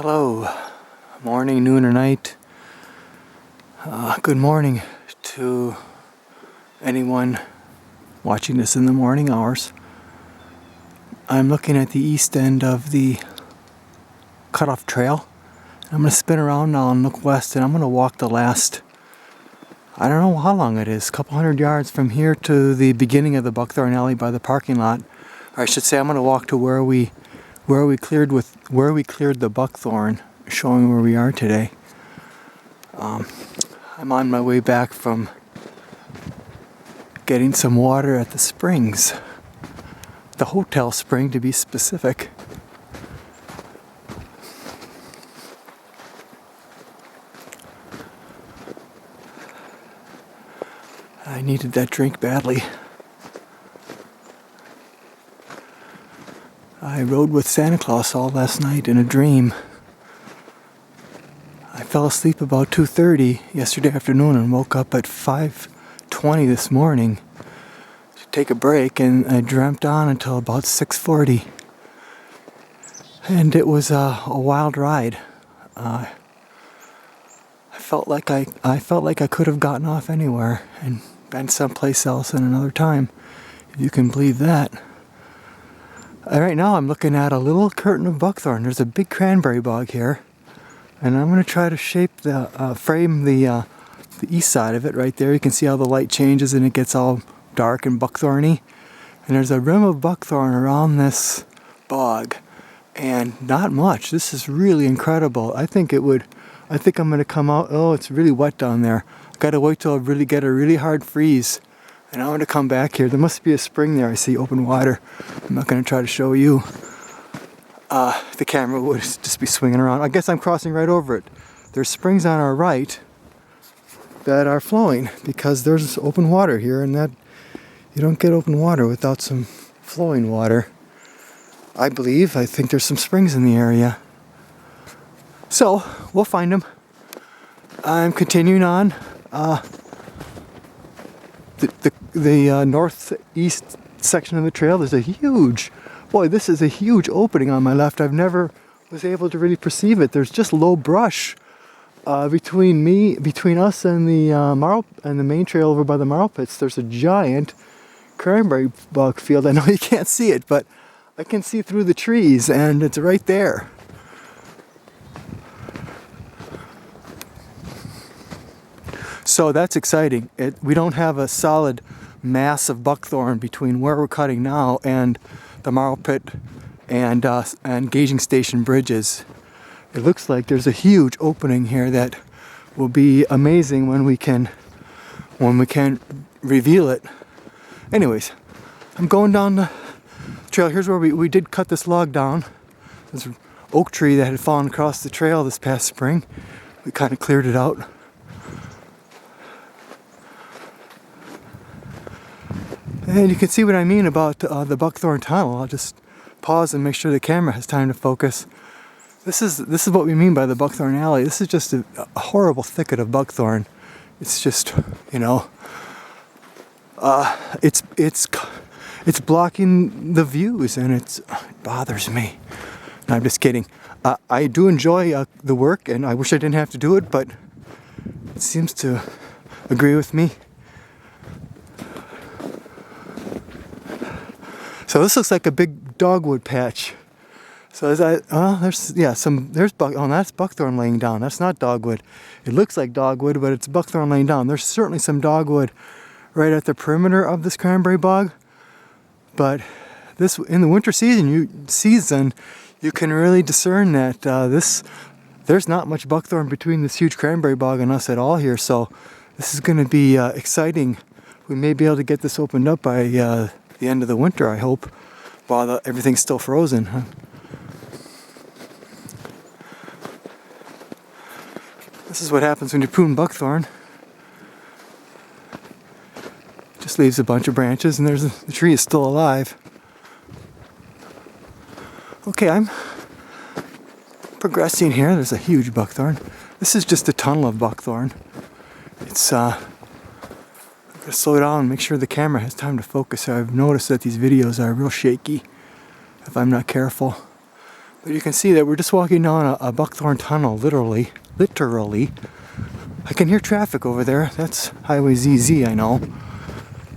Hello, morning, noon, or night. Good morning to anyone watching this in the morning hours. I'm looking at the east end of the cutoff trail. I'm going to spin around now and look west, and I'm going to walk the last, I don't know how long it is, a couple hundred yards from here to the beginning of the Buckthorn Alley by the parking lot. Or I should say I'm going to walk to where we cleared the buckthorn, showing where we are today. I'm on my way back from getting some water at the springs, the hotel spring to be specific. I needed that drink badly. I rode with Santa Claus all last night in a dream. I fell asleep about 2:30 yesterday afternoon and woke up at 5:20 this morning to take a break, and I dreamt on until about 6:40. And it was a wild ride. I felt like I could have gotten off anywhere and been someplace else in another time, if you can believe that. Right now I'm looking at a little curtain of buckthorn. There's a big cranberry bog here, and I'm going to try to frame the east side of it right there. You can see how the light changes and it gets all dark and buckthorny. And there's a rim of buckthorn around this bog, and not much. This is really incredible. I think I'm going to come out. Oh, it's really wet down there. I've got to wait till I really get a really hard freeze. And I'm going to come back here. There must be a spring there. I see open water. I'm not going to try to show you. The camera would just be swinging around. I guess I'm crossing right over it. There's springs on our right that are flowing because there's open water here, and that you don't get open water without some flowing water. I think there's some springs in the area. So, we'll find them. I'm continuing on. The northeast section of the trail, this is a huge opening on my left. I've never was able to really perceive it. There's just low brush between us and the main trail over by the marl pits. There's a giant cranberry bog field. I know you can't see it, but I can see through the trees, and it's right there. So that's exciting. We don't have a solid mass of buckthorn between where we're cutting now and the marl pit and gauging station bridges. It looks like there's a huge opening here that will be amazing when we can reveal it. Anyways, I'm going down the trail. Here's where we did cut this log down. There's an oak tree that had fallen across the trail this past spring. We kind of cleared it out. And you can see what I mean about the buckthorn tunnel. I'll just pause and make sure the camera has time to focus. This is what we mean by the Buckthorn Alley. This is just a horrible thicket of buckthorn. It's just, it's blocking the views, and it bothers me. No, I'm just kidding. I do enjoy the work, and I wish I didn't have to do it, but it seems to agree with me. So this looks like a big dogwood patch. So that's buckthorn laying down. That's not dogwood. It looks like dogwood, but it's buckthorn laying down. There's certainly some dogwood right at the perimeter of this cranberry bog. But this in the winter season, you can really discern that there's not much buckthorn between this huge cranberry bog and us at all here. So this is going to be exciting. We may be able to get this opened up by the end of the winter, I hope, while everything's still frozen. This is what happens when you prune buckthorn. Just leaves a bunch of branches, and the tree is still alive. Okay, I'm progressing here. There's a huge buckthorn. This is just a tunnel of buckthorn. It's I'm going to slow down and make sure the camera has time to focus. I've noticed that these videos are real shaky if I'm not careful. But you can see that we're just walking down a buckthorn tunnel, literally. I can hear traffic over there. That's Highway ZZ, I know.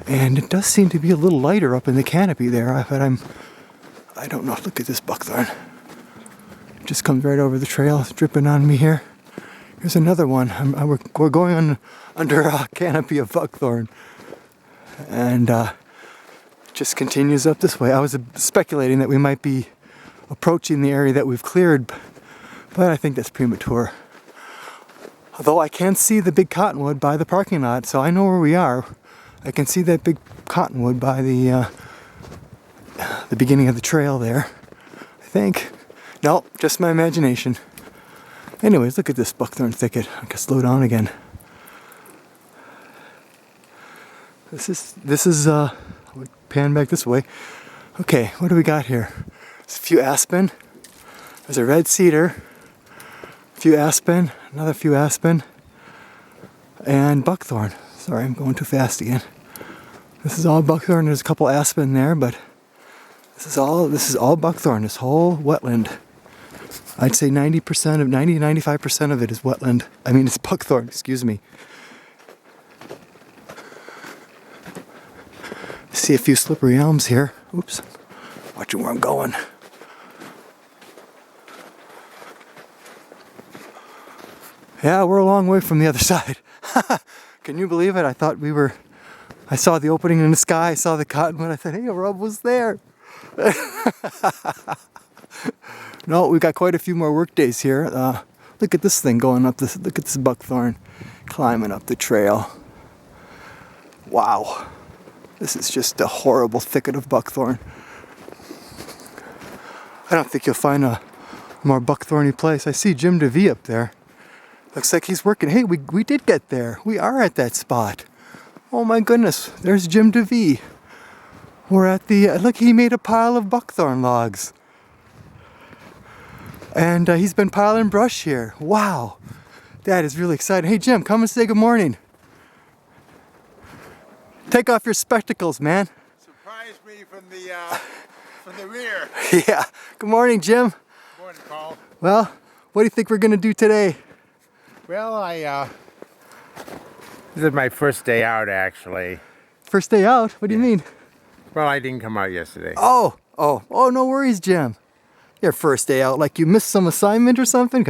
And it does seem to be a little lighter up in the canopy there, but I don't know. Look at this buckthorn. It just comes right over the trail. It's dripping on me here. Here's another one. We're going under a canopy of buckthorn. And just continues up this way. I was speculating that we might be approaching the area that we've cleared, but I think that's premature. Although I can see the big cottonwood by the parking lot, so I know where we are. I can see that big cottonwood by the beginning of the trail there, I think. No, just my imagination. Anyways, look at this buckthorn thicket. I can slow down again. This is I'll pan back this way. Okay, what do we got here? There's a few aspen. There's a red cedar. A few aspen, another few aspen, and buckthorn. Sorry, I'm going too fast again. This is all buckthorn. There's a couple aspen there, but this is all buckthorn. This whole wetland. I'd say 95% of it is wetland. I mean, it's buckthorn. Excuse me. See a few slippery elms here. Oops. Watching where I'm going. Yeah, we're a long way from the other side. Can you believe it? I saw the opening in the sky, I saw the cottonwood, I thought, hey, Rob was there. No, we've got quite a few more work days here. Look at this thing going up this, look at this buckthorn climbing up the trail. Wow. This is just a horrible thicket of buckthorn. I don't think you'll find a more buckthorny place. I see Jim DeVee up there. Looks like he's working. Hey, we did get there. We are at that spot. Oh my goodness, there's Jim DeVee. We're at the, look, he made a pile of buckthorn logs. And he's been piling brush here. Wow, that is really exciting. Hey Jim, come and say good morning. Take off your spectacles, man. Surprised me from the rear. Yeah, good morning, Jim. Good morning, Paul. Well, what do you think we're gonna do today? Well, this is my first day out, actually. First day out? What do you mean? Well, I didn't come out yesterday. Oh, no worries, Jim. Your first day out, like you missed some assignment or something?